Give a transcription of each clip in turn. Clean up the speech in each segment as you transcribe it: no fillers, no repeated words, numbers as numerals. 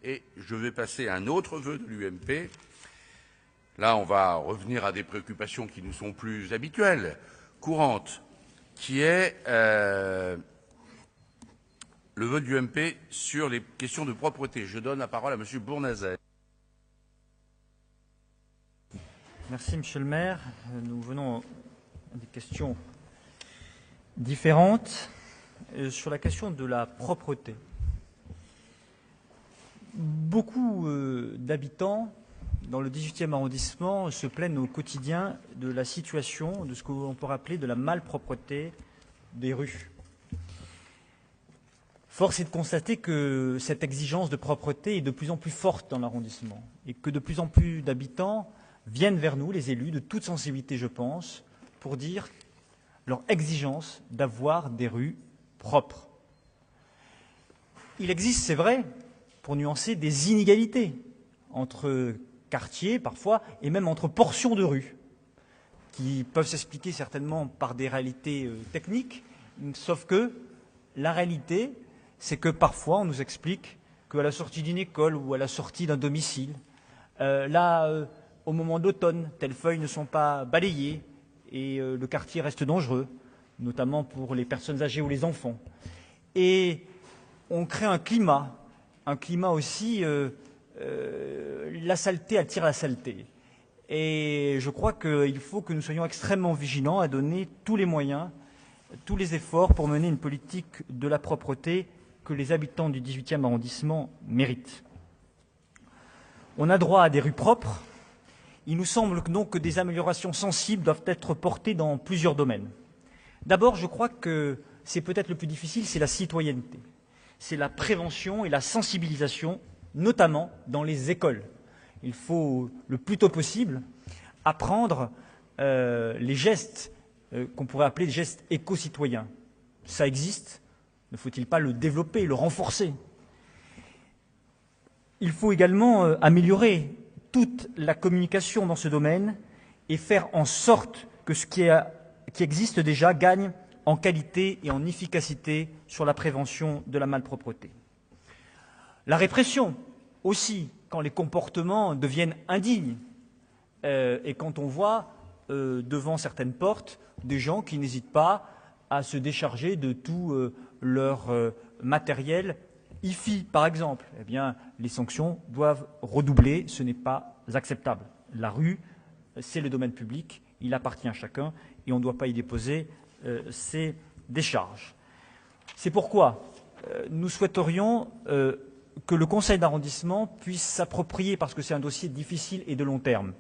Et je vais passer à un autre vœu de l'UMP. Là, on va revenir à des préoccupations qui nous sont plus habituelles, courantes, qui est le vœu de l'UMP sur les questions de propreté. Je donne la parole à M. Bournazel. Merci, Monsieur le maire. Nous venons à des questions différentes. Sur la question de la propreté, beaucoup d'habitants dans le 18e arrondissement se plaignent au quotidien de la situation, de ce que l'on peut appeler de la malpropreté des rues. Force est de constater que cette exigence de propreté est de plus en plus forte dans l'arrondissement et que de plus en plus d'habitants viennent vers nous, les élus, de toute sensibilité, je pense, pour dire leur exigence d'avoir des rues propres. Il existe, c'est vrai, pour nuancer, des inégalités entre quartiers, parfois, et même entre portions de rues, qui peuvent s'expliquer certainement par des réalités techniques, sauf que la réalité, c'est que parfois on nous explique qu'à la sortie d'une école ou à la sortie d'un domicile, au moment d'automne, telles feuilles ne sont pas balayées et le quartier reste dangereux, notamment pour les personnes âgées ou les enfants. Et on crée un climat aussi, la saleté attire la saleté. Et je crois qu'il faut que nous soyons extrêmement vigilants à donner tous les moyens, tous les efforts pour mener une politique de la propreté que les habitants du 18e arrondissement méritent. On a droit à des rues propres. Il nous semble donc que des améliorations sensibles doivent être portées dans plusieurs domaines. D'abord, je crois que c'est peut-être le plus difficile, c'est la citoyenneté. C'est la prévention et la sensibilisation, notamment dans les écoles. Il faut, le plus tôt possible, apprendre les gestes qu'on pourrait appeler des gestes éco-citoyens. Ça existe, ne faut-il pas le développer, le renforcer? Il faut également améliorer toute la communication dans ce domaine et faire en sorte que ce qui existe déjà gagne en qualité et en efficacité sur la prévention de la malpropreté. La répression aussi, quand les comportements deviennent indignes et quand on voit devant certaines portes des gens qui n'hésitent pas à se décharger de tout leur matériel IFI, par exemple. Eh bien, les sanctions doivent redoubler, ce n'est pas acceptable. La rue, c'est le domaine public, il appartient à chacun et on ne doit pas y déposer ses décharges. C'est pourquoi nous souhaiterions que le conseil d'arrondissement puisse s'approprier, parce que c'est un dossier difficile et de long terme,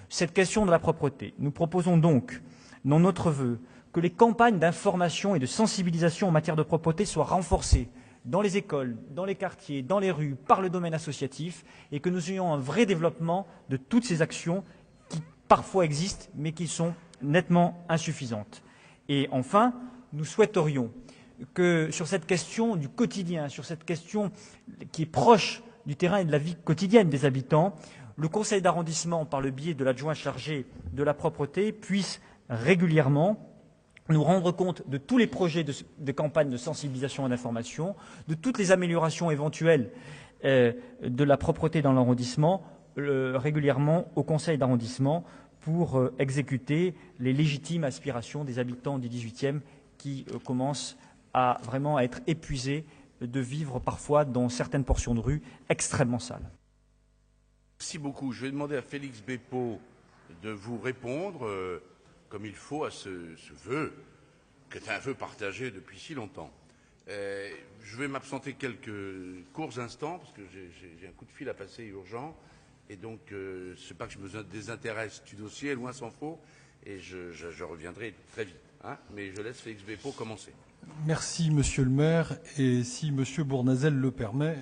cette question de la propreté. Nous proposons donc, dans notre vœu, que les campagnes d'information et de sensibilisation en matière de propreté soient renforcées dans les écoles, dans les quartiers, dans les rues, par le domaine associatif, et que nous ayons un vrai développement de toutes ces actions qui parfois existent, mais qui sont nettement insuffisantes. Et enfin, nous souhaiterions que sur cette question du quotidien, sur cette question qui est proche du terrain et de la vie quotidienne des habitants, le conseil d'arrondissement, par le biais de l'adjoint chargé de la propreté, puisse régulièrement nous rendre compte de tous les projets de campagne de sensibilisation et d'information, de toutes les améliorations éventuelles de la propreté dans l'arrondissement, régulièrement au conseil d'arrondissement, pour exécuter les légitimes aspirations des habitants du 18e qui commencent à vraiment être épuisés de vivre parfois dans certaines portions de rue extrêmement sales. Merci beaucoup. Je vais demander à Félix Bépeau de vous répondre comme il faut à ce vœu, qui est un vœu partagé depuis si longtemps. Je vais m'absenter quelques courts instants, parce que j'ai un coup de fil à passer urgent, et donc c'est pas que je me désintéresse du dossier, loin s'en faut, et je reviendrai très vite. Hein, mais je laisse Félix Bépeau commencer. Merci, monsieur le maire, et si monsieur Bournazel le permet,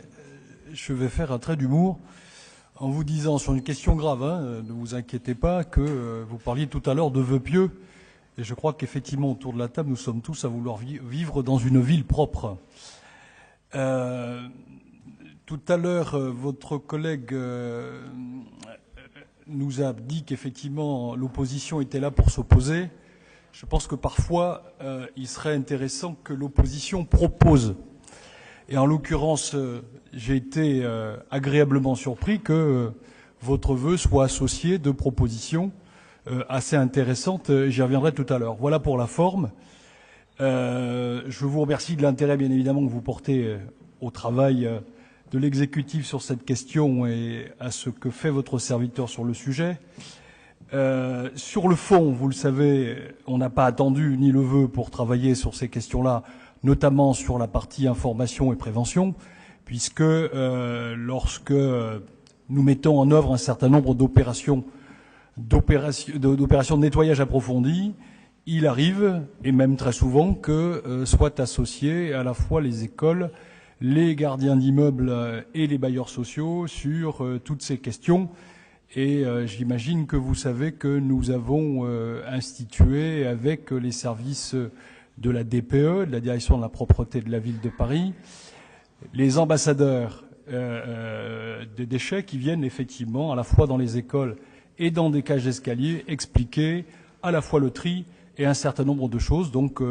je vais faire un trait d'humour en vous disant sur une question grave, ne vous inquiétez pas, que vous parliez tout à l'heure de vœux pieux, et je crois qu'effectivement autour de la table nous sommes tous à vouloir vivre dans une ville propre. Tout à l'heure, votre collègue nous a dit qu'effectivement l'opposition était là pour s'opposer. Je pense que parfois il serait intéressant que l'opposition propose. Et en l'occurrence, j'ai été agréablement surpris que votre vœu soit associé de propositions assez intéressantes. J'y reviendrai tout à l'heure. Voilà pour la forme. Je vous remercie de l'intérêt, bien évidemment, que vous portez au travail de l'exécutif sur cette question et à ce que fait votre serviteur sur le sujet. Sur le fond, vous le savez, on n'a pas attendu ni le vœu pour travailler sur ces questions-là, notamment sur la partie information et prévention, puisque lorsque nous mettons en œuvre un certain nombre d'opérations de nettoyage approfondi, il arrive, et même très souvent, que soient associés à la fois les écoles, les gardiens d'immeubles et les bailleurs sociaux sur toutes ces questions. Et j'imagine que vous savez que nous avons institué avec les services de la DPE, de la Direction de la propreté de la ville de Paris, les ambassadeurs des déchets qui viennent effectivement à la fois dans les écoles et dans des cages d'escalier expliquer à la fois le tri et un certain nombre de choses. Donc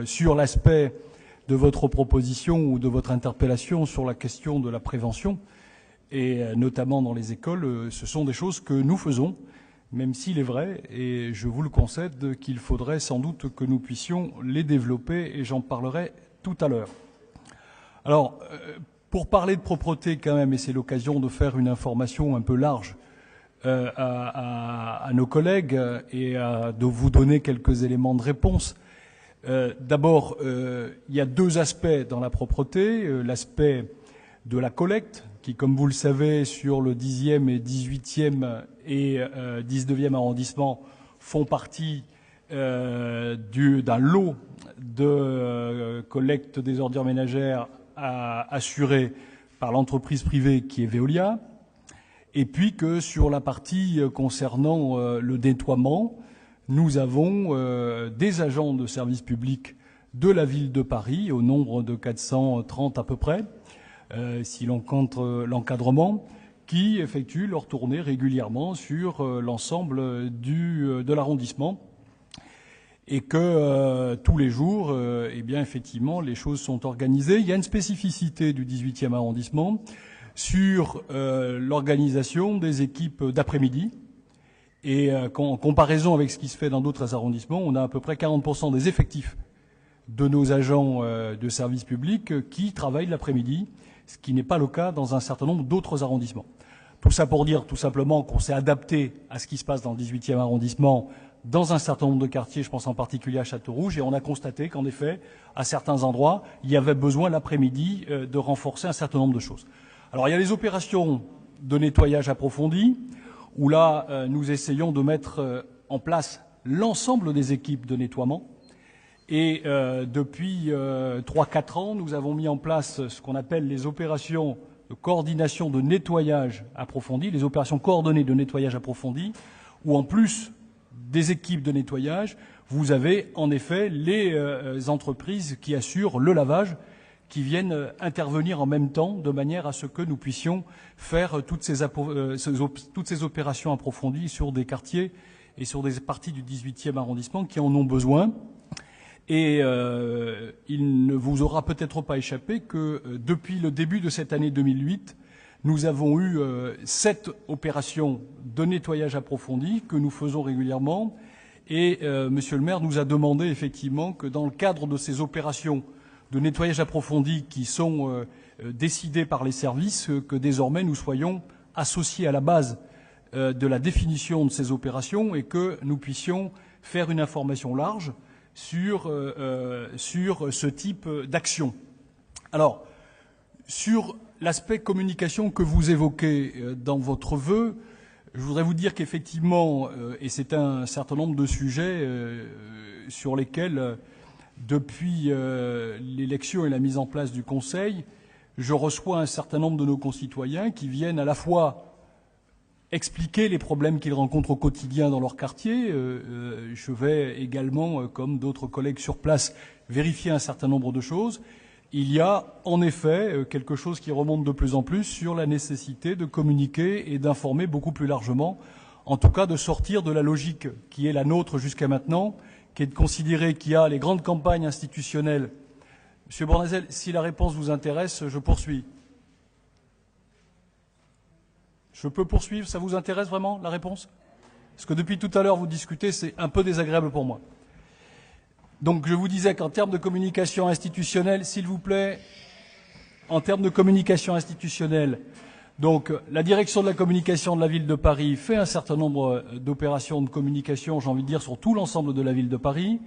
sur l'aspect de votre proposition ou de votre interpellation sur la question de la prévention, et notamment dans les écoles, ce sont des choses que nous faisons, même s'il est vrai, et je vous le concède, qu'il faudrait sans doute que nous puissions les développer, et j'en parlerai tout à l'heure. Alors, pour parler de propreté quand même, et c'est l'occasion de faire une information un peu large à nos collègues et de vous donner quelques éléments de réponse. D'abord, il y a deux aspects dans la propreté. L'aspect de la collecte, qui, comme vous le savez, sur le 10e et 18e et 19e arrondissement, font partie d'un lot de collecte des ordures ménagères assuré par l'entreprise privée qui est Veolia, et puis que sur la partie concernant le nettoiement, nous avons des agents de service public de la ville de Paris, au nombre de 430 à peu près, si l'on compte l'encadrement, qui effectuent leur tournée régulièrement sur l'ensemble de l'arrondissement, et que tous les jours, eh bien effectivement, les choses sont organisées. Il y a une spécificité du 18e arrondissement sur l'organisation des équipes d'après-midi. Et en comparaison avec ce qui se fait dans d'autres arrondissements, on a à peu près 40% des effectifs de nos agents de service public qui travaillent l'après-midi, ce qui n'est pas le cas dans un certain nombre d'autres arrondissements. Tout ça pour dire tout simplement qu'on s'est adapté à ce qui se passe dans le 18e arrondissement, dans un certain nombre de quartiers, je pense en particulier à Château-Rouge, et on a constaté qu'en effet, à certains endroits, il y avait besoin l'après-midi de renforcer un certain nombre de choses. Alors il y a les opérations de nettoyage approfondi, où là, nous essayons de mettre en place l'ensemble des équipes de nettoiement. Et depuis 3-4 ans, nous avons mis en place ce qu'on appelle les opérations de coordination de nettoyage approfondi, les opérations coordonnées de nettoyage approfondi, où en plus des équipes de nettoyage, vous avez en effet les entreprises qui assurent le lavage, qui viennent intervenir en même temps, de manière à ce que nous puissions faire toutes ces opérations approfondies sur des quartiers et sur des parties du 18e arrondissement qui en ont besoin. Et il ne vous aura peut-être pas échappé que depuis le début de cette année 2008, nous avons eu 7 opérations de nettoyage approfondi que nous faisons régulièrement. Et Monsieur le maire nous a demandé effectivement que dans le cadre de ces opérations de nettoyage approfondi qui sont décidées par les services, que désormais nous soyons associés à la base de la définition de ces opérations et que nous puissions faire une information large sur ce type d'action. Alors, sur l'aspect communication que vous évoquez dans votre vœu, je voudrais vous dire qu'effectivement, et c'est un certain nombre de sujets sur lesquels, depuis l'élection et la mise en place du Conseil, je reçois un certain nombre de nos concitoyens qui viennent à la fois expliquer les problèmes qu'ils rencontrent au quotidien dans leur quartier. Je vais également, comme d'autres collègues sur place, vérifier un certain nombre de choses. Il y a en effet quelque chose qui remonte de plus en plus sur la nécessité de communiquer et d'informer beaucoup plus largement, en tout cas de sortir de la logique qui est la nôtre jusqu'à maintenant, qui est de considérer qu'il y a les grandes campagnes institutionnelles Monsieur Bournazel, si la réponse vous intéresse, je poursuis. Je peux poursuivre? Ça vous intéresse vraiment, la réponse? Parce que depuis tout à l'heure, vous discutez, c'est un peu désagréable pour moi. Donc je vous disais qu'en termes de communication institutionnelle, s'il vous plaît, en termes de communication institutionnelle, donc la direction de la communication de la ville de Paris fait un certain nombre d'opérations de communication, j'ai envie de dire, sur tout l'ensemble de la ville de Paris.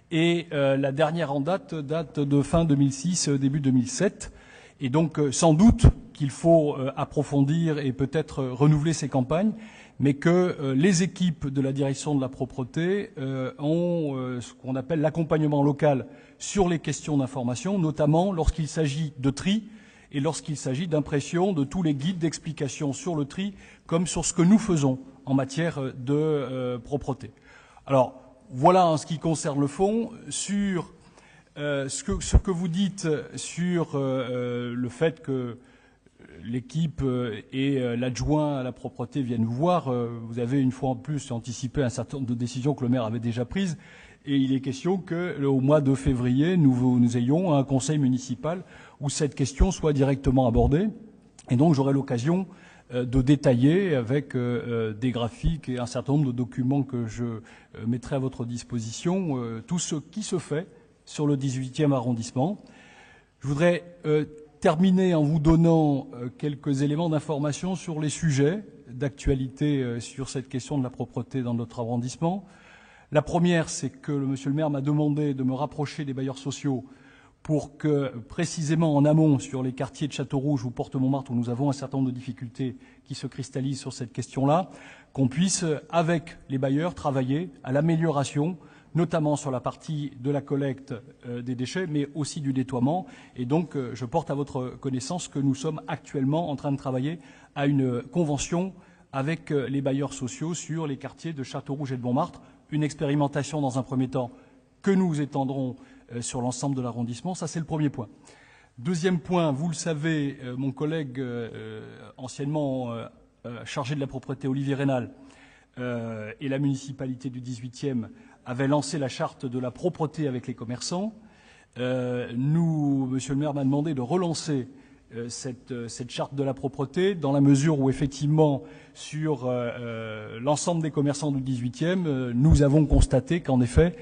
Et la dernière en date de fin 2006, début 2007. Et donc sans doute qu'il faut approfondir et peut-être renouveler ces campagnes, mais que les équipes de la direction de la propreté ont ce qu'on appelle l'accompagnement local sur les questions d'information, notamment lorsqu'il s'agit de tri et lorsqu'il s'agit d'impression de tous les guides d'explication sur le tri, comme sur ce que nous faisons en matière de propreté. Alors, voilà en ce qui concerne le fond. Sur ce que vous dites sur le fait que l'équipe et l'adjoint à la propreté viennent vous voir, vous avez une fois en plus anticipé un certain nombre de décisions que le maire avait déjà prises, et il est question qu'au mois de février, nous ayons un conseil municipal où cette question soit directement abordée, et donc j'aurai l'occasion de détailler avec des graphiques et un certain nombre de documents que je mettrai à votre disposition tout ce qui se fait sur le 18e arrondissement. Je voudrais terminer en vous donnant quelques éléments d'information sur les sujets d'actualité sur cette question de la propreté dans notre arrondissement. La première, c'est que monsieur le maire m'a demandé de me rapprocher des bailleurs sociaux pour que, précisément en amont, sur les quartiers de Château-Rouge ou Porte-Montmartre, où nous avons un certain nombre de difficultés qui se cristallisent sur cette question-là, qu'on puisse, avec les bailleurs, travailler à l'amélioration, notamment sur la partie de la collecte des déchets, mais aussi du nettoiement. Et donc, je porte à votre connaissance que nous sommes actuellement en train de travailler à une convention avec les bailleurs sociaux sur les quartiers de Château-Rouge et de Montmartre. Une expérimentation, dans un premier temps, que nous étendrons sur l'ensemble de l'arrondissement. Ça, c'est le premier point. Deuxième point, vous le savez, mon collègue anciennement chargé de la propreté, Olivier Rénal, et la municipalité du 18e avaient lancé la charte de la propreté avec les commerçants. Monsieur le maire m'a demandé de relancer cette charte de la propreté dans la mesure où, effectivement, sur l'ensemble des commerçants du 18e, nous avons constaté qu'en effet,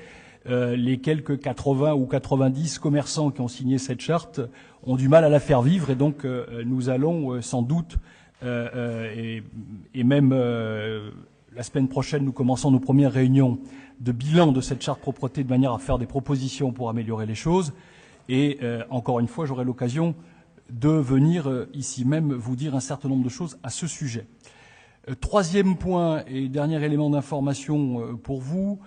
les quelques 80 ou 90 commerçants qui ont signé cette charte ont du mal à la faire vivre, et donc nous allons sans doute, et même la semaine prochaine, nous commençons nos premières réunions de bilan de cette charte propreté de manière à faire des propositions pour améliorer les choses. Et encore une fois, j'aurai l'occasion de venir ici même vous dire un certain nombre de choses à ce sujet. Troisième point et dernier élément d'information pour vous.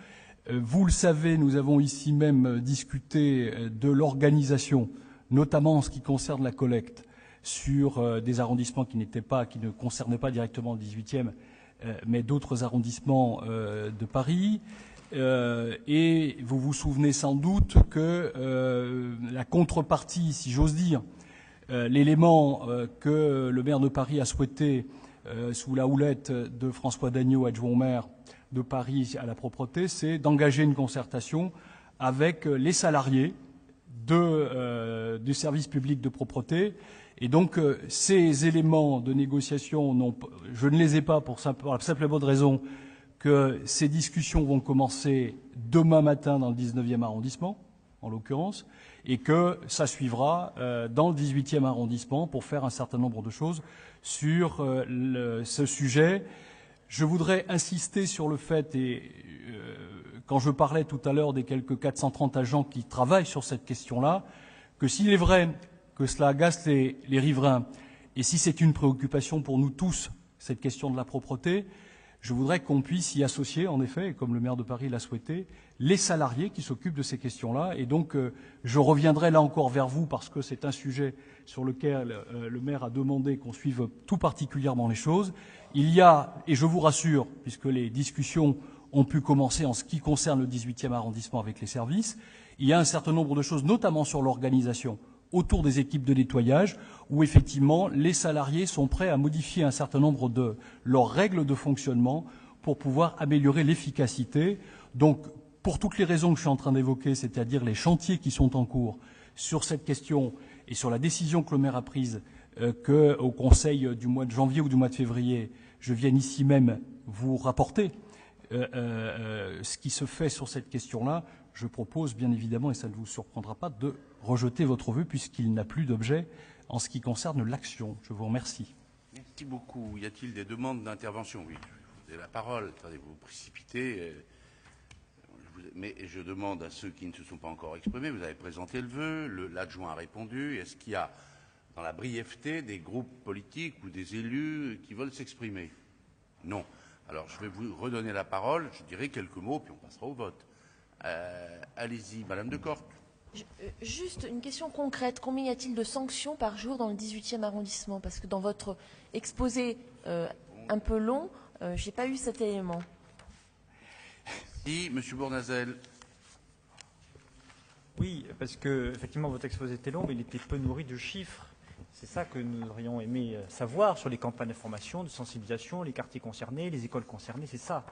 Vous le savez, nous avons ici même discuté de l'organisation, notamment en ce qui concerne la collecte, sur des arrondissements qui ne concernaient pas directement le 18e, mais d'autres arrondissements de Paris. Et vous vous souvenez sans doute que la contrepartie, si j'ose dire, l'élément que le maire de Paris a souhaité, sous la houlette de François Dagneau, adjoint au maire de Paris à la propreté, c'est d'engager une concertation avec les salariés du service public de propreté. Et donc, ces éléments de négociation, je ne les ai pas pour la simple et bonne raison que ces discussions vont commencer demain matin dans le 19e arrondissement, en l'occurrence, et que ça suivra dans le 18e arrondissement pour faire un certain nombre de choses sur ce sujet. Je voudrais insister sur le fait, et quand je parlais tout à l'heure des quelques 430 agents qui travaillent sur cette question-là, que s'il est vrai que cela agace les riverains, et si c'est une préoccupation pour nous tous, cette question de la propreté, je voudrais qu'on puisse y associer, en effet, comme le maire de Paris l'a souhaité, les salariés qui s'occupent de ces questions-là. Et donc, je reviendrai là encore vers vous parce que c'est un sujet sur lequel le maire a demandé qu'on suive tout particulièrement les choses. Il y a, et je vous rassure, puisque les discussions ont pu commencer en ce qui concerne le 18e arrondissement avec les services, il y a un certain nombre de choses, notamment sur l'organisation, autour des équipes de nettoyage, où effectivement les salariés sont prêts à modifier un certain nombre de leurs règles de fonctionnement pour pouvoir améliorer l'efficacité. Donc, pour toutes les raisons que je suis en train d'évoquer, c'est-à-dire les chantiers qui sont en cours sur cette question et sur la décision que le maire a prise, qu'au Conseil du mois de janvier ou du mois de février, je vienne ici même vous rapporter ce qui se fait sur cette question-là, je propose bien évidemment, et ça ne vous surprendra pas, de rejeter votre vœu puisqu'il n'a plus d'objet en ce qui concerne l'action. Je vous remercie. Merci beaucoup. Y a-t-il des demandes d'intervention? Oui, vous avez la parole. Attendez, vous vous précipitez. Mais je demande à ceux qui ne se sont pas encore exprimés, vous avez présenté le vœu, l'adjoint a répondu. Est-ce qu'il y a, dans la brièveté, des groupes politiques ou des élus qui veulent s'exprimer? Non. Alors, je vais vous redonner la parole, je dirai quelques mots, puis on passera au vote. Allez-y, Madame de Corte. Juste une question concrète. Combien y a-t-il de sanctions par jour dans le 18e arrondissement? Parce que dans votre exposé un peu long, je n'ai pas eu cet élément. Si, Monsieur Bournazel. Oui, parce que effectivement votre exposé était long, mais il était peu nourri de chiffres. C'est ça que nous aurions aimé savoir sur les campagnes d'information, de sensibilisation, les quartiers concernés, les écoles concernées. C'est ça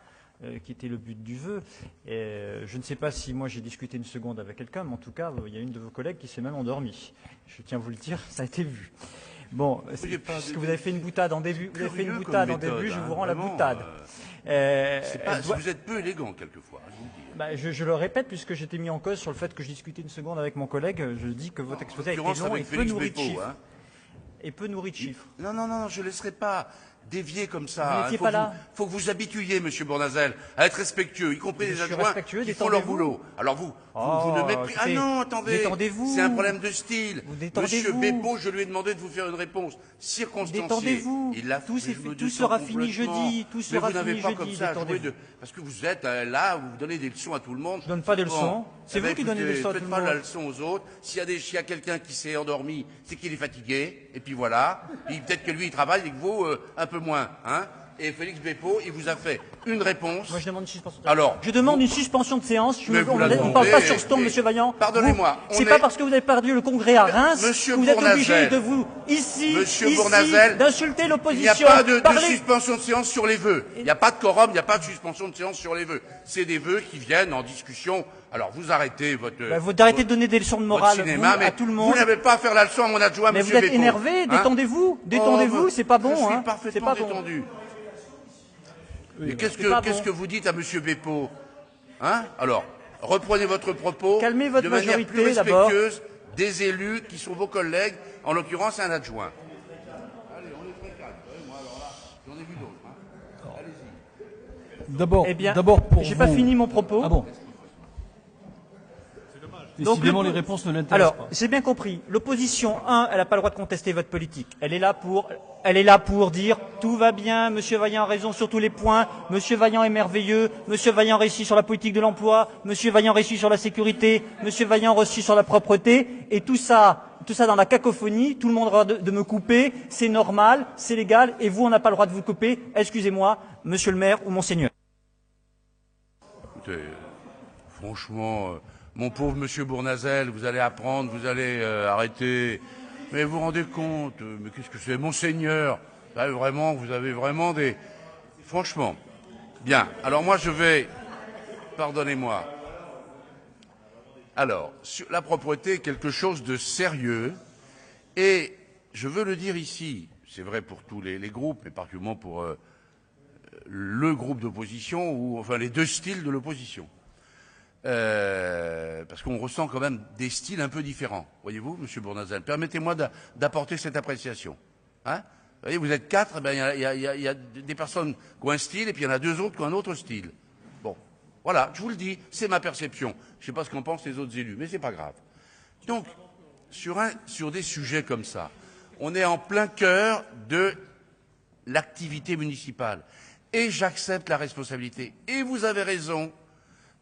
qui était le but du vœu. Je ne sais pas si moi j'ai discuté une seconde avec quelqu'un, mais en tout cas, il y a une de vos collègues qui s'est même endormie. Je tiens à vous le dire, ça a été vu. Bon, parce que vous avez fait une boutade en début, je vous rends la boutade. Vous êtes peu élégant quelquefois, je vous le dis. Je le répète, puisque j'étais mis en cause sur le fait que je discutais une seconde avec mon collègue, je dis que votre exposé a été long et peu nourri de chiffres. Et peu nourri de chiffres. Non, je ne laisserai pas dévier comme ça. Vous n'étiez pas là. Il faut que vous habituiez, Monsieur Bournazel, à être respectueux, y compris les adjoints qui font leur boulot. Alors vous ne méprisez... Ah non, attendez, c'est un problème de style. Monsieur Beppo, je lui ai demandé de vous faire une réponse circonstanciée. Détendez-vous. Tout sera fini jeudi. Tout sera fini jeudi. Parce que vous êtes là, vous donnez des leçons à tout le monde. Je ne donne pas des leçons. C'est vous qui donnez des leçons à tout le monde. Faites pas la leçon aux autres. S'il y a quelqu'un qui s'est endormi, c'est qu'il est fatigué. Et puis voilà. Puis peut-être que lui, il travaille et que vous, un peu moins. Hein. Et Félix Beppo, il vous a fait une réponse. Moi, je demande une suspension. Alors, je demande une suspension de séance. On ne parle pas sur ce ton, Monsieur Vaillant. Pardonnez-moi. C'est pas parce que vous avez perdu le congrès à Reims que vous êtes obligé de vous, d'insulter l'opposition. Il n'y a pas de suspension de séance sur les vœux. Il n'y a pas de quorum, il n'y a pas de suspension de séance sur les vœux. C'est des vœux qui viennent en discussion. Alors, vous arrêtez votre... vous arrêtez de donner des leçons de morale à tout le monde. Vous n'avez pas à faire la leçon à mon adjoint, mais Monsieur Beppo. Mais vous êtes énervé, détendez-vous. Détendez-vous, c'est pas bon. Je suis parfaitement détendu. Mais qu'est-ce que vous dites à Monsieur Beppo? Alors, reprenez votre propos Calmez votre de manière majorité, plus respectueuse des élus qui sont vos collègues, en l'occurrence un adjoint. Allez, on est très calme. Moi, alors là, j'en ai vu d'autres. Allez-y. D'abord, pour j'ai pas fini mon propos. Ah bon. Décidément, les réponses ne l'intéressent pas. Alors, j'ai bien compris. L'opposition, elle n'a pas le droit de contester votre politique. Elle est là pour dire tout va bien, Monsieur Vaillant a raison sur tous les points, Monsieur Vaillant est merveilleux, Monsieur Vaillant réussit sur la politique de l'emploi, Monsieur Vaillant réussit sur la sécurité, Monsieur Vaillant réussit sur la propreté, et tout ça dans la cacophonie, tout le monde a le droit de me couper, c'est normal, c'est légal, et vous, on n'a pas le droit de vous couper, excusez-moi, Monsieur le maire ou Monseigneur. Écoutez, franchement... Mon pauvre Monsieur Bournazel, vous allez apprendre, vous allez arrêter. Mais vous vous rendez compte, mais qu'est-ce que c'est, Monseigneur? Là, vraiment, vous avez vraiment des... Franchement. Bien, alors moi je vais... Pardonnez-moi. Alors, sur la propreté, quelque chose de sérieux. Et je veux le dire ici, c'est vrai pour tous les groupes, mais particulièrement pour le groupe d'opposition, ou enfin les deux styles de l'opposition. Parce qu'on ressent quand même des styles un peu différents. Voyez-vous, Monsieur Bournazel, permettez-moi d'apporter cette appréciation. Vous voyez, vous êtes quatre, il y a des personnes qui ont un style et puis il y en a deux autres qui ont un autre style. Bon, voilà, je vous le dis, c'est ma perception. Je ne sais pas ce qu'en pensent les autres élus, mais c'est pas grave. Donc, sur des sujets comme ça, on est en plein cœur de l'activité municipale. Et j'accepte la responsabilité. Et vous avez raison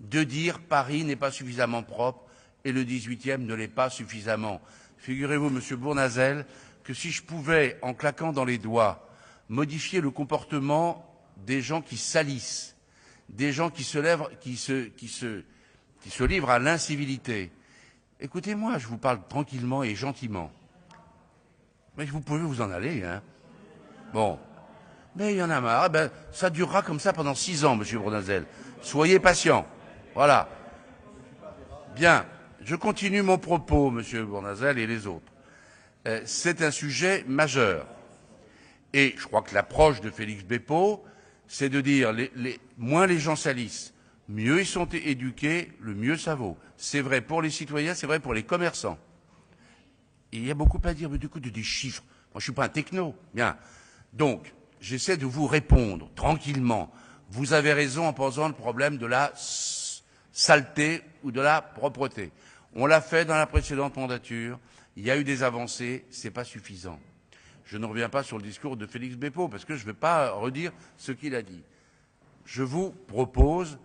de dire Paris n'est pas suffisamment propre et le 18e ne l'est pas suffisamment. Figurez-vous, Monsieur Bournazel, que si je pouvais, en claquant dans les doigts, modifier le comportement des gens qui salissent, des gens qui se livrent à l'incivilité. Écoutez-moi, je vous parle tranquillement et gentiment. Mais vous pouvez vous en aller, hein. Bon. Mais il y en a marre. Ça durera comme ça pendant 6 ans, Monsieur Bournazel. Soyez patient. Voilà. Bien. je continue mon propos, Monsieur Bournazel et les autres. C'est un sujet majeur. Et je crois que l'approche de Félix Bépeau, c'est de dire moins les gens salissent, mieux ils sont éduqués, le mieux ça vaut. C'est vrai pour les citoyens, c'est vrai pour les commerçants. Et il y a beaucoup à dire, mais du coup, des chiffres. Moi, je suis pas un techno. Bien. Donc, j'essaie de vous répondre tranquillement. Vous avez raison en posant le problème de la saleté ou de la propreté. On l'a fait dans la précédente mandature. Il y a eu des avancées. C'est pas suffisant. Je ne reviens pas sur le discours de Félix Bépeau parce que je ne vais pas redire ce qu'il a dit. Je vous propose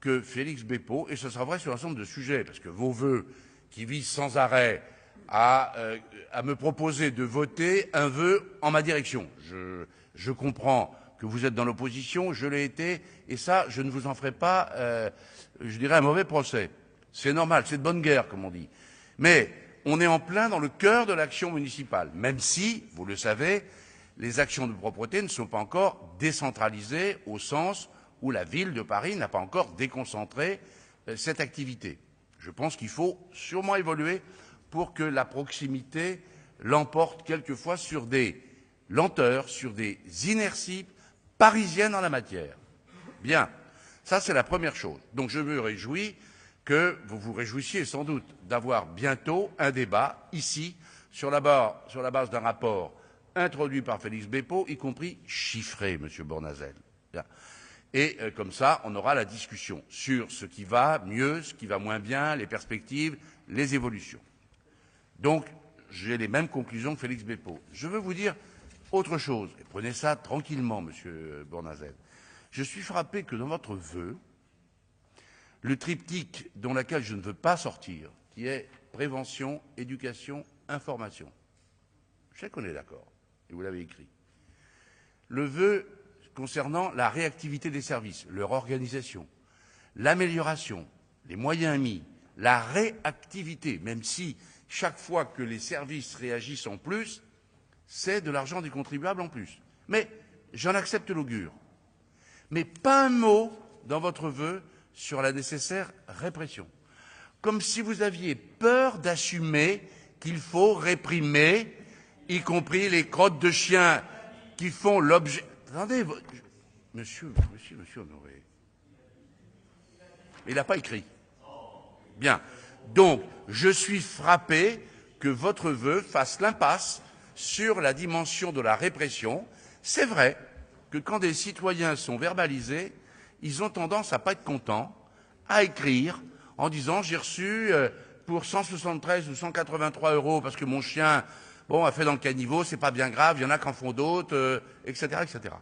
que Félix Bépeau, et ce sera vrai sur un certain nombre de sujets, parce que vos vœux qui visent sans arrêt à me proposer de voter un vœu en ma direction. Je comprends que vous êtes dans l'opposition, je l'ai été, et ça, je ne vous en ferai pas, je dirais, un mauvais procès. C'est normal, c'est de bonne guerre, comme on dit. Mais on est en plein dans le cœur de l'action municipale, même si, vous le savez, les actions de propreté ne sont pas encore décentralisées au sens où la ville de Paris n'a pas encore déconcentré cette activité. Je pense qu'il faut sûrement évoluer pour que la proximité l'emporte quelquefois sur des lenteurs, sur des inerties parisiennes en la matière. Bien, ça c'est la première chose. Donc je me réjouis que vous vous réjouissiez sans doute d'avoir bientôt un débat ici sur la base d'un rapport introduit par Félix Bépeau, y compris chiffré, Monsieur Bournazel. Bien. Et comme ça, on aura la discussion sur ce qui va mieux, ce qui va moins bien, les perspectives, les évolutions. Donc, j'ai les mêmes conclusions que Félix Bépeau. Je veux vous dire autre chose, et prenez ça tranquillement, Monsieur Bournazel. Je suis frappé que dans votre vœu, le triptyque dans lequel je ne veux pas sortir, qui est prévention, éducation, information. Je sais qu'on est d'accord, et vous l'avez écrit. Le vœu concernant la réactivité des services, leur organisation, l'amélioration, les moyens mis, la réactivité, même si chaque fois que les services réagissent en plus, c'est de l'argent des contribuables en plus. Mais j'en accepte l'augure. Mais pas un mot dans votre vœu sur la nécessaire répression. Comme si vous aviez peur d'assumer qu'il faut réprimer, y compris les crottes de chiens qui font l'objet... Attendez, monsieur Honoré. Il n'a pas écrit. Bien. Donc, je suis frappé que votre vœu fasse l'impasse sur la dimension de la répression. C'est vrai que quand des citoyens sont verbalisés, ils ont tendance à pas être contents, à écrire en disant j'ai reçu pour 173 ou 183 € parce que mon chien a fait dans le caniveau, c'est pas bien grave, il y en a qui en font d'autres, etc., etc.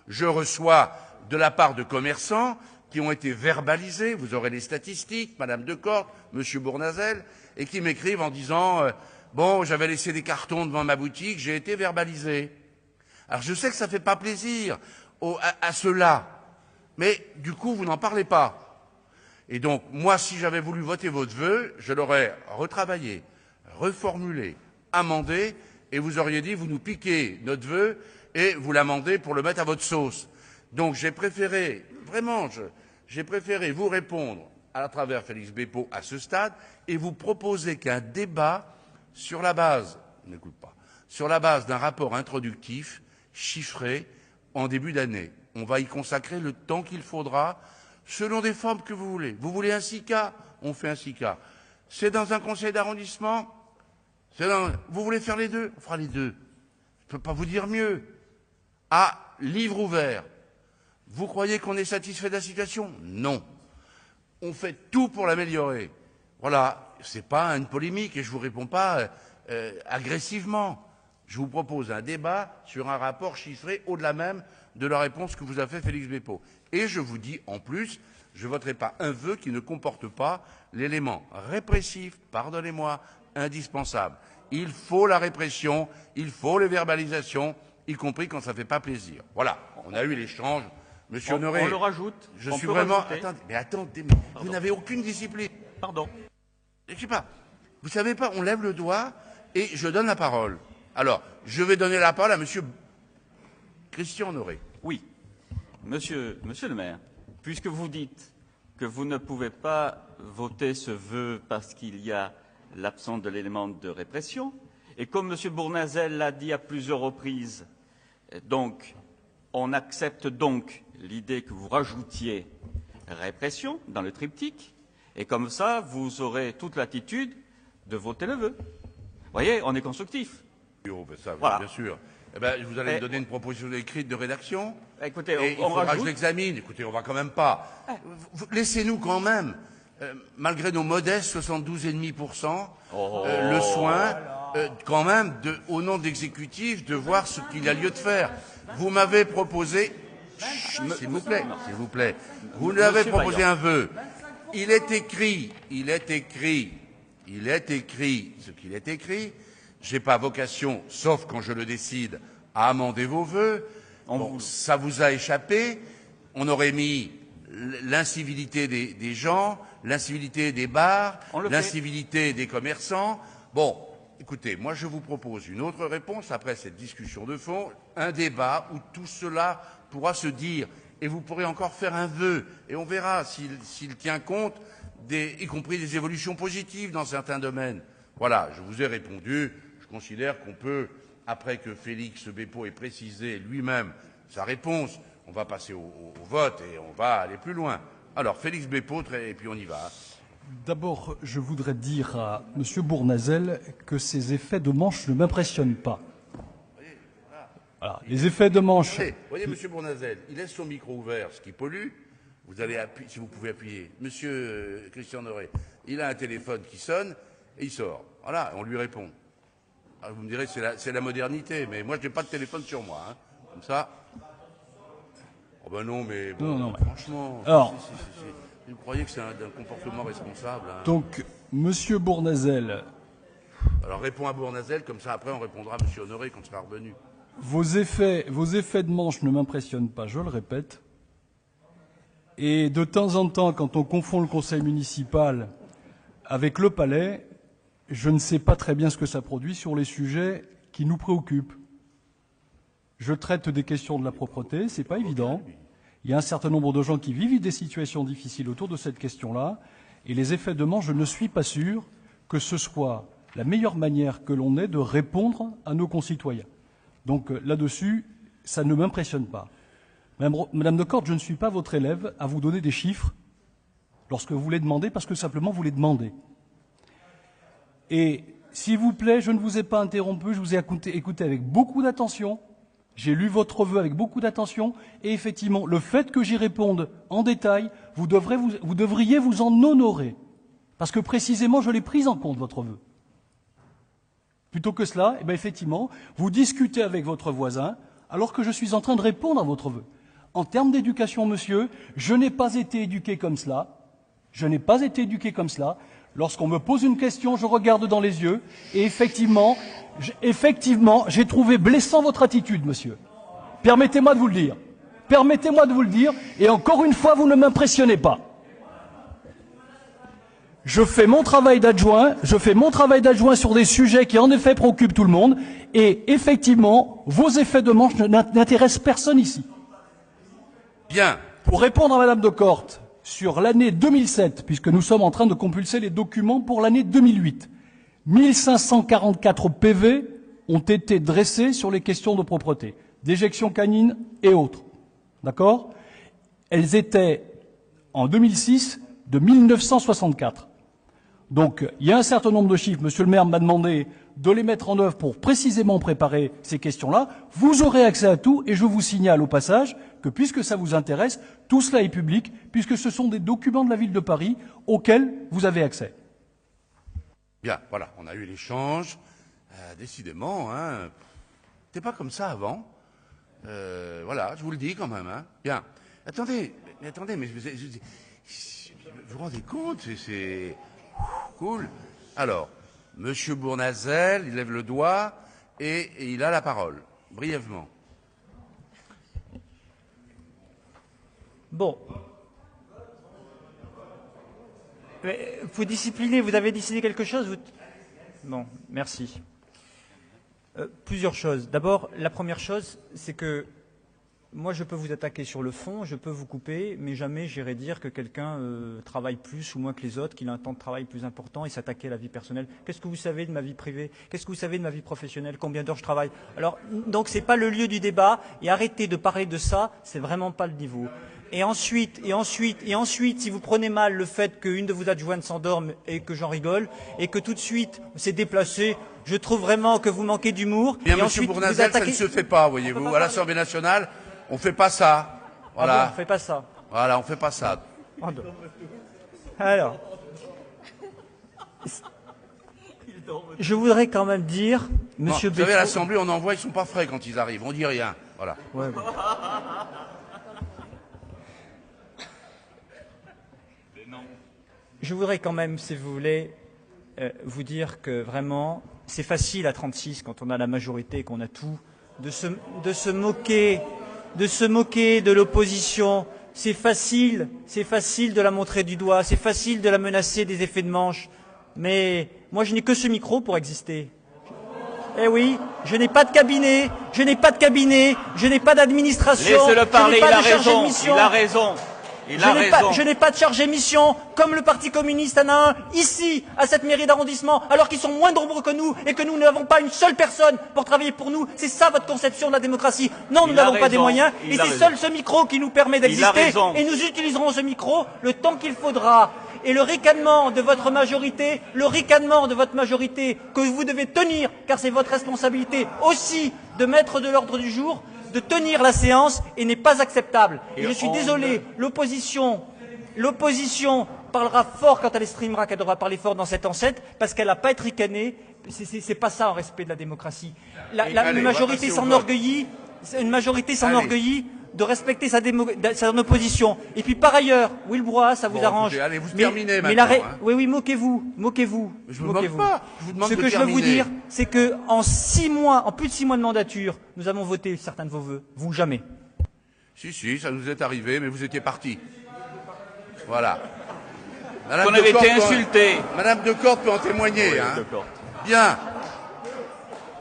Je reçois de la part de commerçants qui ont été verbalisés, vous aurez les statistiques, Madame Decorte, Monsieur Bournazel, et qui m'écrivent en disant j'avais laissé des cartons devant ma boutique, j'ai été verbalisé. Alors je sais que ça fait pas plaisir à ceux-là, mais du coup vous n'en parlez pas. Et donc moi, si j'avais voulu voter votre vœu, je l'aurais retravaillé, reformulé, amendé, et vous auriez dit vous nous piquez notre vœu et vous l'amendez pour le mettre à votre sauce. Donc j'ai préféré, vraiment, j'ai préféré vous répondre à travers Félix Bépeau à ce stade et vous proposer qu'un débat sur la base, n'écoute pas, sur la base d'un rapport introductif, chiffré, en début d'année. On va y consacrer le temps qu'il faudra, selon des formes que vous voulez. Vous voulez un SICA? On fait un SICA. C'est dans un conseil d'arrondissement? Vous voulez faire les deux? On fera les deux. Je ne peux pas vous dire mieux. À livre ouvert. Vous croyez qu'on est satisfait de la situation? Non. On fait tout pour l'améliorer. Voilà, ce n'est pas une polémique et je ne vous réponds pas agressivement. Je vous propose un débat sur un rapport chiffré au-delà même de la réponse que vous a fait Félix Bépeau. Et je vous dis, en plus, je ne voterai pas un vœu qui ne comporte pas l'élément répressif, pardonnez-moi, indispensable. Il faut la répression, il faut les verbalisations, y compris quand ça ne fait pas plaisir. Voilà, on a eu l'échange. Monsieur Honoré, on le rajoute. Je on suis peut vraiment... rajouter. Attendez, vous n'avez aucune discipline. Pardon. Je sais pas. Vous savez pas, on lève le doigt et je donne la parole. Alors, je vais donner la parole à Monsieur Christian Honoré. Oui. Monsieur le maire, puisque vous dites que vous ne pouvez pas voter ce vœu parce qu'il y a l'absence de l'élément de répression. Et comme M. Bournazel l'a dit à plusieurs reprises, donc, on accepte donc l'idée que vous rajoutiez répression dans le triptyque, et comme ça, vous aurez toute l'attitude de voter le vœu. Vous voyez, on est constructif. Ça, Voilà. bien sûr. Eh ben, vous allez me donner une proposition écrite de rédaction. Écoutez, et il on faudra que rajoute. je l'examine. Écoutez, on va quand même pas. Laissez-nous quand même, malgré nos modestes 72,5%, le soin, quand même, au nom de l'exécutif, de voir ce qu'il y a lieu de faire. Vous m'avez proposé, s'il vous plaît, vous nous avez proposé un vœu. Il est écrit ce qu'il est écrit. J'ai pas vocation, sauf quand je le décide, à amender vos vœux. Bon, ça vous a échappé. On aurait mis l'incivilité des gens, l'incivilité des bars, l'incivilité des commerçants. Bon, écoutez, moi je vous propose une autre réponse après cette discussion de fond, un débat où tout cela pourra se dire. Et vous pourrez encore faire un vœu. Et on verra s'il tient compte, y compris des évolutions positives dans certains domaines. Voilà, je vous ai répondu. Je considère qu'on peut, après que Félix Béppo ait précisé lui-même sa réponse, on va passer au vote et on va aller plus loin. Alors, Félix Béppo, et puis on y va. D'abord, je voudrais dire à M. Bournazel que ces effets de manche ne m'impressionnent pas. Voilà, les effets de manche... Vous voyez, M. Bournazel, il laisse son micro ouvert, ce qui pollue. Vous allez appuyer, si vous pouvez appuyer. Monsieur Christian Noré, il a un téléphone qui sonne et il sort. Voilà, on lui répond. Alors vous me direz, c'est la modernité, mais moi, je n'ai pas de téléphone sur moi. Hein. Comme ça. Oh ben non, mais bon, non, franchement, alors, vous croyez que c'est un comportement responsable hein. Donc, M. Bournazel, alors réponds à Bournazel, comme ça après on répondra à M. Honoré quand il sera revenu. vos effets de manche ne m'impressionnent pas, je le répète. Et de temps en temps, quand on confond le conseil municipal avec le palais, je ne sais pas très bien ce que ça produit sur les sujets qui nous préoccupent. Je traite des questions de la propreté, c'est pas évident. Il y a un certain nombre de gens qui vivent des situations difficiles autour de cette question-là, et les effets de manche, je ne suis pas sûr que ce soit la meilleure manière que l'on ait de répondre à nos concitoyens. Donc là-dessus, ça ne m'impressionne pas. Madame de Corte, je ne suis pas votre élève à vous donner des chiffres lorsque vous les demandez, parce que simplement vous les demandez. Et s'il vous plaît, je ne vous ai pas interrompu, je vous ai écouté avec beaucoup d'attention. J'ai lu votre vœu avec beaucoup d'attention et effectivement, le fait que j'y réponde en détail, vous devriez vous en honorer. Parce que précisément, je l'ai pris en compte, votre vœu. Plutôt que cela, eh bien, effectivement, vous discutez avec votre voisin alors que je suis en train de répondre à votre vœu. En termes d'éducation, monsieur, je n'ai pas été éduqué comme cela. Je n'ai pas été éduqué comme cela. Lorsqu'on me pose une question, je regarde dans les yeux et effectivement, j'ai trouvé blessant votre attitude, monsieur. Permettez-moi de vous le dire. Permettez-moi de vous le dire et encore une fois, vous ne m'impressionnez pas. Je fais mon travail d'adjoint sur des sujets qui en effet préoccupent tout le monde et effectivement, vos effets de manche n'intéressent personne ici. Bien. Pour répondre à Madame de Corte, sur l'année 2007, puisque nous sommes en train de compulser les documents pour l'année 2008, 1544 PV ont été dressés sur les questions de propreté, d'éjection canine et autres. D'accord ? Elles étaient, en 2006, de 1964. Donc, il y a un certain nombre de chiffres. Monsieur le maire m'a demandé de les mettre en œuvre pour précisément préparer ces questions-là. Vous aurez accès à tout et je vous signale au passage que puisque ça vous intéresse, tout cela est public puisque ce sont des documents de la ville de Paris auxquels vous avez accès. Bien, voilà, on a eu l'échange. Décidément, hein, c'était pas comme ça avant. Voilà, je vous le dis quand même. Hein. Bien. Attendez, mais vous vous rendez compte, c'est cool. Alors, Monsieur Bournazel, il lève le doigt et il a la parole, brièvement. Bon. Vous disciplinez, vous avez décidé quelque chose Bon, merci. Plusieurs choses. D'abord, la première chose, c'est que moi, je peux vous attaquer sur le fond, je peux vous couper, mais jamais j'irai dire que quelqu'un travaille plus ou moins que les autres, qu'il a un temps de travail plus important et s'attaquer à la vie personnelle. Qu'est-ce que vous savez de ma vie privée? Qu'est-ce que vous savez de ma vie professionnelle? Combien d'heures je travaille? Alors, donc, c'est pas le lieu du débat, et arrêtez de parler de ça, c'est vraiment pas le niveau. Et ensuite, si vous prenez mal le fait qu'une de vos adjointes s'endorme et que j'en rigole, et que tout de suite c'est déplacé, je trouve vraiment que vous manquez d'humour. Bien, et Monsieur ensuite, Bournazel, vous attaquez... ça ne se fait pas, voyez-vous. À l'Assemblée nationale, on fait pas ça. Voilà. Ah bon, on fait pas ça. Voilà, on fait pas ça. Alors, je voudrais quand même dire, Monsieur Vous savez, à Bécaud... l'Assemblée, on envoie, ils sont pas frais quand ils arrivent. On dit rien. Voilà. Ouais, ouais. Je voudrais quand même, si vous voulez, vous dire que vraiment, c'est facile à 36 quand on a la majorité et qu'on a tout, de se moquer de l'opposition. C'est facile de la montrer du doigt, c'est facile de la menacer des effets de manche. Mais moi, je n'ai que ce micro pour exister. Eh oui, je n'ai pas de cabinet, je n'ai pas d'administration, Laissez-le parler, je n'ai il pas a de chargé de raison, mission. il a raison. Il a raison. Je n'ai pas de chargé mission, comme le Parti communiste en a un, ici, à cette mairie d'arrondissement, alors qu'ils sont moins nombreux que nous et que nous n'avons pas une seule personne pour travailler pour nous. C'est ça votre conception de la démocratie. Non, nous n'avons pas des moyens, et c'est seul ce micro qui nous permet d'exister, et nous utiliserons ce micro le temps qu'il faudra. Et le ricanement de votre majorité, que vous devez tenir, car c'est votre responsabilité aussi de mettre de l'ordre du jour, de tenir la séance, et n'est pas acceptable. Et je suis désolé, l'opposition parlera fort quand elle exprimera qu'elle devra parler fort dans cette enceinte, parce qu'elle n'a pas à être ricanée. C'est pas ça en respect de la démocratie. Une majorité s'enorgueillit de respecter son opposition. Et puis par ailleurs, Wilbrois, ça vous arrange. Écoutez, allez, vous terminez maintenant. Oui, moquez-vous. Je me moque pas. Je vous demande Ce de que je veux vous terminer. dire, c'est que en plus de 6 mois de mandature, nous avons voté certains de vos vœux. Vous, jamais. Si, ça nous est arrivé, mais vous étiez partis. Voilà. On avait été insultés. Madame Decorte peut en témoigner. Oui, hein. Decorte. Bien.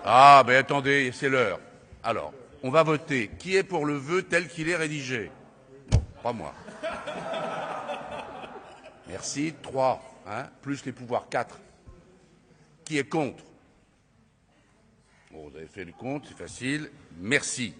Ah, ben attendez, c'est l'heure. Alors, on va voter. Qui est pour le vœu tel qu'il est rédigé? Non, pas moi. Merci. 3, hein, plus les pouvoirs, 4. Qui est contre? Bon, vous avez fait le compte, c'est facile. Merci.